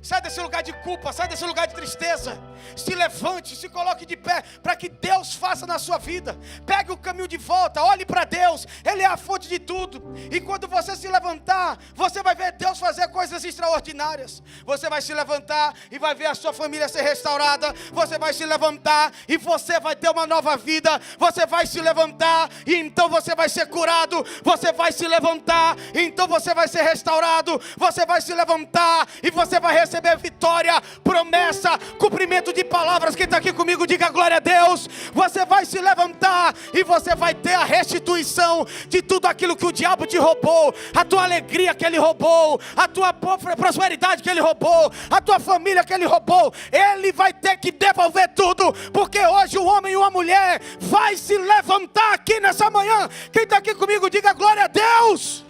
sai desse lugar de culpa, sai desse lugar de tristeza. Se levante, se coloque de pé, para que Deus faça na sua vida. Pegue o caminho de volta, olhe para Deus, Ele é a fonte de tudo. E quando você se levantar, você vai ver Deus fazer coisas extraordinárias. Você vai se levantar e vai ver a sua família ser restaurada. Você vai se levantar e você vai ter uma nova vida. Você vai se levantar e então você vai ser curado. Você vai se levantar e então você vai ser restaurado. Você vai se levantar e você vai receber vitória, promessa, cumprimento de palavras. Quem está aqui comigo, diga glória a Deus. Você vai se levantar e você vai ter a restituição de tudo aquilo que o diabo te roubou, a tua alegria que ele roubou, a tua prosperidade que ele roubou, a tua família que ele roubou. Ele vai ter que devolver tudo, porque hoje o homem e uma mulher vai se levantar aqui nessa manhã. Quem está aqui comigo, diga glória a Deus.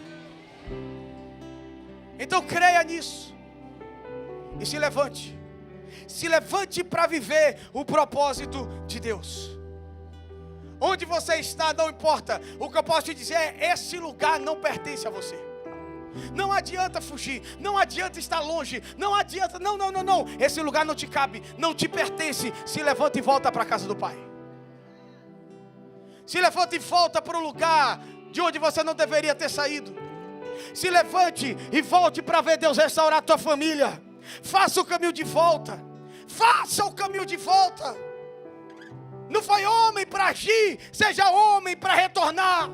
Então creia nisso e se levante. Se levante para viver o propósito de Deus. Onde você está não importa. O que eu posso te dizer é: esse lugar não pertence a você. Não adianta fugir, não adianta estar longe, não adianta, não. Esse lugar não te cabe, não te pertence. Se levanta e volta para a casa do Pai. Se levanta e volta para o lugar de onde você não deveria ter saído. Se levante e volte para ver Deus restaurar a tua família. Faça o caminho de volta. Faça o caminho de volta. Não foi homem para agir, seja homem para retornar.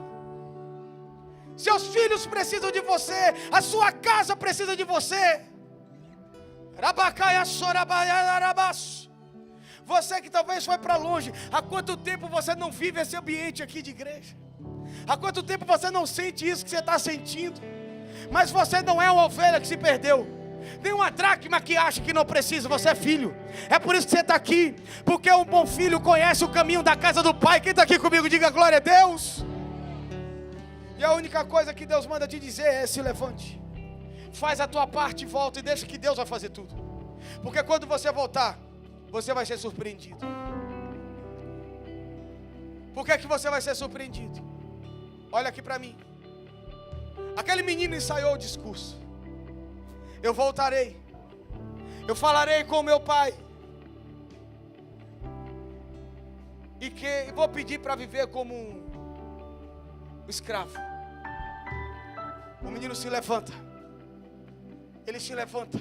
Seus filhos precisam de você, a sua casa precisa de você. Você que talvez foi para longe, há quanto tempo você não vive esse ambiente aqui de igreja? Há quanto tempo você não sente isso que você está sentindo? Mas você não é uma ovelha que se perdeu, nem uma dracma que acha que não precisa. Você é filho. É por isso que você está aqui, porque um bom filho conhece o caminho da casa do Pai. Quem está aqui comigo, diga glória a Deus. E a única coisa que Deus manda te dizer é: se levante, faz a tua parte e volta, e deixa que Deus vai fazer tudo. Porque quando você voltar, você vai ser surpreendido. Por que você vai ser surpreendido? Olha aqui para mim. Aquele menino ensaiou o discurso: eu voltarei, eu falarei com meu pai, e que vou pedir para viver como um escravo. O menino se levanta, ele se levanta,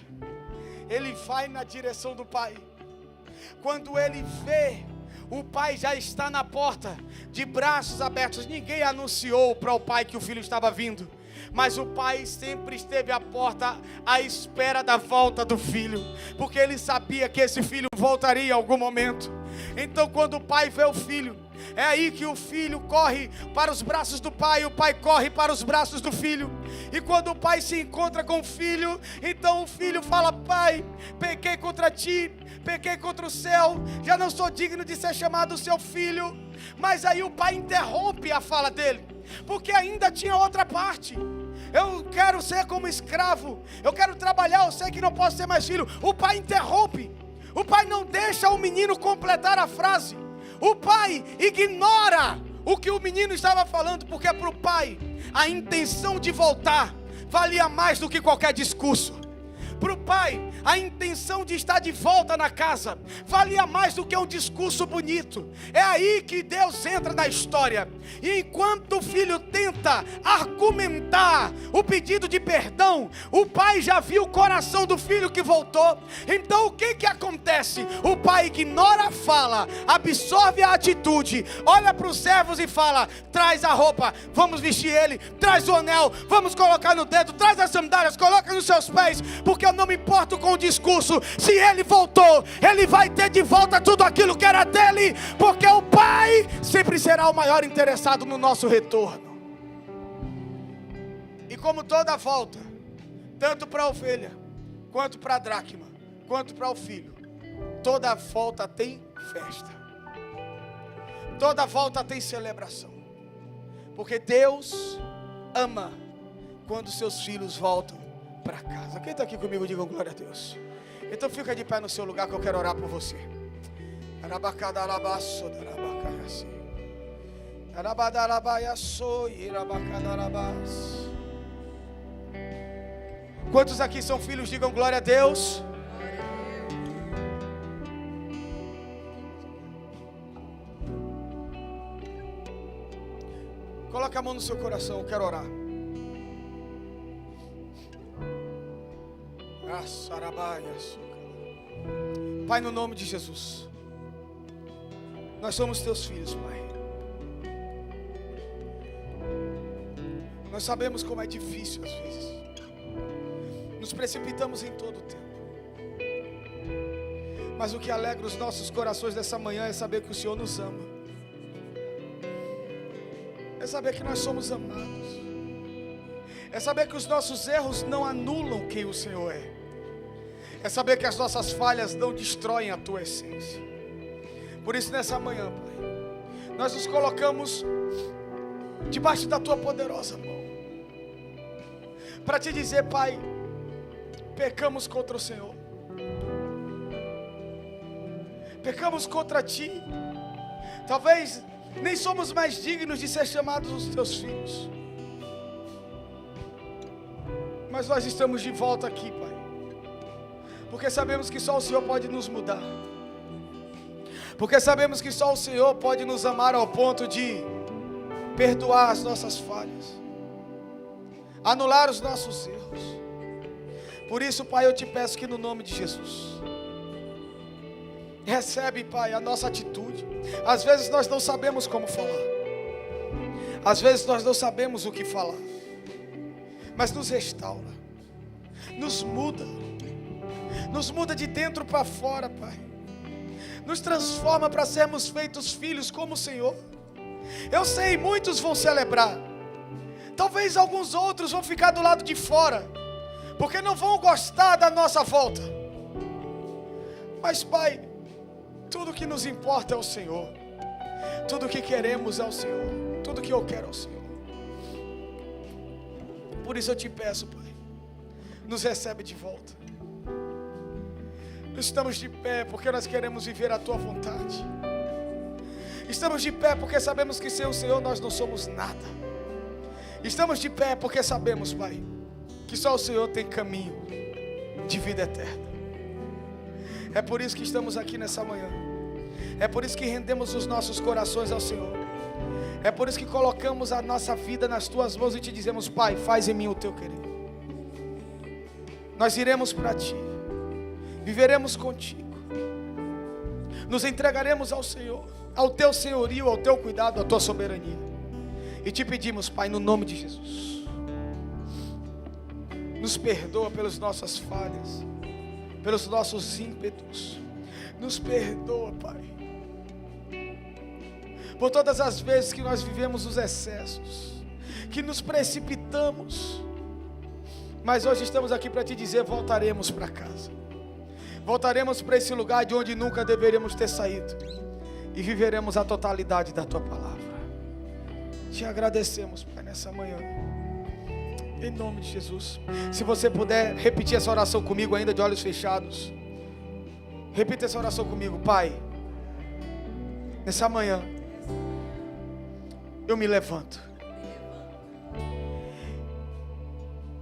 ele vai na direção do pai. Quando ele vê, o pai já está na porta, de braços abertos. Ninguém anunciou para o pai que o filho estava vindo, mas o pai sempre esteve à porta, à espera da volta do filho, porque ele sabia que esse filho voltaria em algum momento. Então quando o pai vê o filho, é aí que o filho corre para os braços do pai, o pai corre para os braços do filho. E quando o pai se encontra com o filho, então o filho fala: pai, pequei contra ti, pequei contra o céu, já não sou digno de ser chamado seu filho. Mas aí o pai interrompe a fala dele, porque ainda tinha outra parte. Eu quero ser como escravo, eu quero trabalhar, eu sei que não posso ser mais filho. O pai interrompe, o pai não deixa o menino completar a frase. O pai ignora o que o menino estava falando, porque para o pai a intenção de voltar valia mais do que qualquer discurso. Para o pai, a intenção de estar de volta na casa valia mais do que um discurso bonito. É aí que Deus entra na história. E enquanto o filho tenta argumentar o pedido de perdão, o pai já viu o coração do filho que voltou. Então o que acontece? O pai ignora a fala, absorve a atitude, olha para os servos e fala: traz a roupa, vamos vestir ele, traz o anel, vamos colocar no dedo, traz as sandálias, coloca nos seus pés, porque eu não me importo com o discurso. Se ele voltou, ele vai ter de volta tudo aquilo que era dele, porque o Pai sempre será o maior interessado no nosso retorno. E como toda volta, tanto para a ovelha, quanto para a dracma, quanto para o filho, toda volta tem festa, toda volta tem celebração, porque Deus ama quando seus filhos voltam para casa. Quem está aqui comigo, digam glória a Deus. Então fica de pé no seu lugar que eu quero orar por você. Quantos aqui são filhos, digam glória a Deus. Coloca a mão no seu coração, eu quero orar. Pai, no nome de Jesus, nós somos teus filhos, Pai. Nós sabemos como é difícil às vezes. Nos precipitamos em todo o tempo. Mas o que alegra os nossos corações nessa manhã é saber que o Senhor nos ama. É saber que nós somos amados. É saber que os nossos erros não anulam quem o Senhor é. É saber que as nossas falhas não destroem a tua essência. Por isso nessa manhã, Pai, nós nos colocamos debaixo da tua poderosa mão, para te dizer, Pai, pecamos contra o Senhor, pecamos contra ti. Talvez nem somos mais dignos de ser chamados os teus filhos, mas nós estamos de volta aqui, Pai, porque sabemos que só o Senhor pode nos mudar, porque sabemos que só o Senhor pode nos amar ao ponto de perdoar as nossas falhas, anular os nossos erros. Por isso, Pai, eu te peço que no nome de Jesus, recebe, Pai, a nossa atitude. Às vezes nós não sabemos como falar, às vezes nós não sabemos o que falar, mas nos restaura, nos muda de dentro para fora, Pai. Nos transforma para sermos feitos filhos como o Senhor. Eu sei, muitos vão celebrar, talvez alguns outros vão ficar do lado de fora, porque não vão gostar da nossa volta. Mas, Pai, tudo que nos importa é o Senhor, tudo que queremos é o Senhor, tudo que eu quero é o Senhor. Por isso eu te peço, Pai, nos recebe de volta. Estamos de pé porque nós queremos viver a tua vontade. Estamos de pé porque sabemos que sem o Senhor nós não somos nada. Estamos de pé porque sabemos, Pai, que só o Senhor tem caminho de vida eterna. É por isso que estamos aqui nessa manhã. É por isso que rendemos os nossos corações ao Senhor. É por isso que colocamos a nossa vida nas tuas mãos e te dizemos, Pai, faz em mim o teu querer. Nós iremos para ti, viveremos contigo, nos entregaremos ao Senhor, ao teu senhorio, ao teu cuidado, à tua soberania. E te pedimos, Pai, no nome de Jesus, nos perdoa pelas nossas falhas, pelos nossos ímpetos. Nos perdoa, Pai, por todas as vezes que nós vivemos os excessos, que nos precipitamos. Mas hoje estamos aqui para te dizer, voltaremos para casa. Voltaremos para esse lugar de onde nunca deveríamos ter saído, e viveremos a totalidade da tua palavra. Te agradecemos, Pai, nessa manhã, em nome de Jesus. Se você puder repetir essa oração comigo ainda de olhos fechados, repita essa oração comigo. Pai, nessa manhã eu me levanto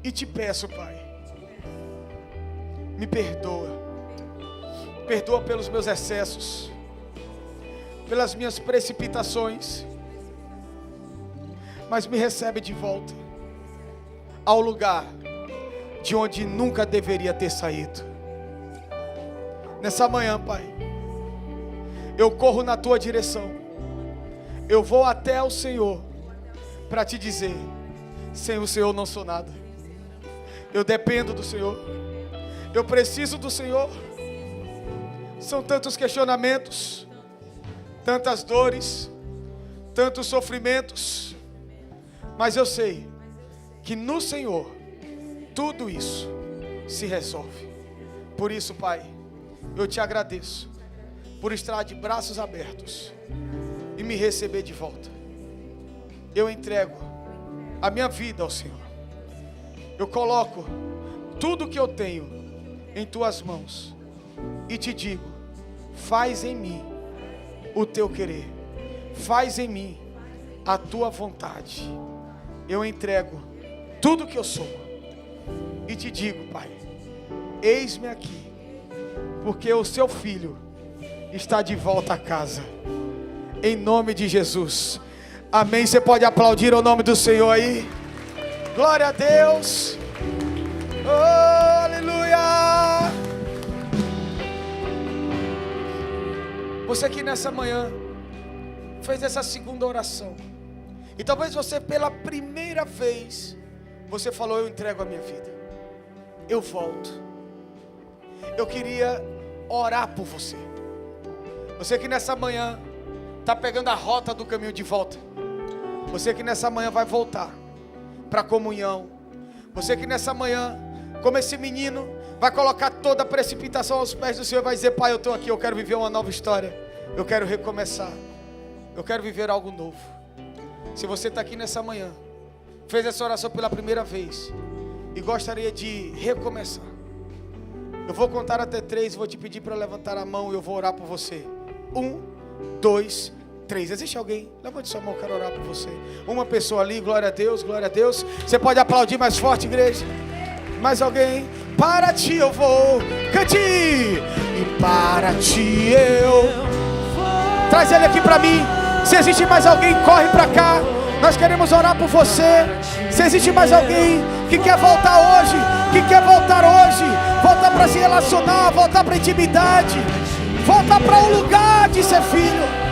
e te peço, Pai, me perdoa. Perdoa pelos meus excessos, pelas minhas precipitações, mas me recebe de volta ao lugar de onde nunca deveria ter saído. Nessa manhã, Pai, eu corro na tua direção, eu vou até o Senhor para te dizer, sem o Senhor não sou nada. Eu dependo do Senhor, Eu preciso do Senhor. São tantos questionamentos, tantas dores, tantos sofrimentos, mas eu sei que no Senhor tudo isso se resolve. Por isso, Pai, eu te agradeço por estar de braços abertos e me receber de volta. Eu entrego a minha vida ao Senhor. Eu coloco tudo que eu tenho em tuas mãos e te digo: faz em mim o teu querer, faz em mim a tua vontade. Eu entrego tudo que eu sou e te digo, Pai, eis-me aqui, porque o seu filho está de volta a casa, em nome de Jesus, amém. Você pode aplaudir o nome do Senhor aí? Glória a Deus, oh, aleluia. Você que nessa manhã fez essa segunda oração, e talvez você pela primeira vez, você falou: eu entrego a minha vida, eu volto. Eu queria orar por você. Você que nessa manhã está pegando a rota do caminho de volta. Você que nessa manhã vai voltar para a comunhão. Você que nessa manhã, como esse menino, vai colocar toda a precipitação aos pés do Senhor e vai dizer: Pai, eu estou aqui, eu quero viver uma nova história. Eu quero recomeçar. Eu quero viver algo novo. Se você está aqui nessa manhã, fez essa oração pela primeira vez e gostaria de recomeçar, eu vou contar até 3, vou te pedir para levantar a mão e eu vou orar por você. 1, 2, 3. Existe alguém? Levante sua mão, eu quero orar por você. Uma pessoa ali, glória a Deus, glória a Deus. Você pode aplaudir mais forte, igreja? Mais alguém? Para ti eu vou, cante! E para ti eu vou. Traz ele aqui para mim. Se existe mais alguém, corre para cá. Nós queremos orar por você. Se existe mais alguém que quer voltar hoje, voltar para se relacionar, voltar para a intimidade, voltar para o lugar de ser filho.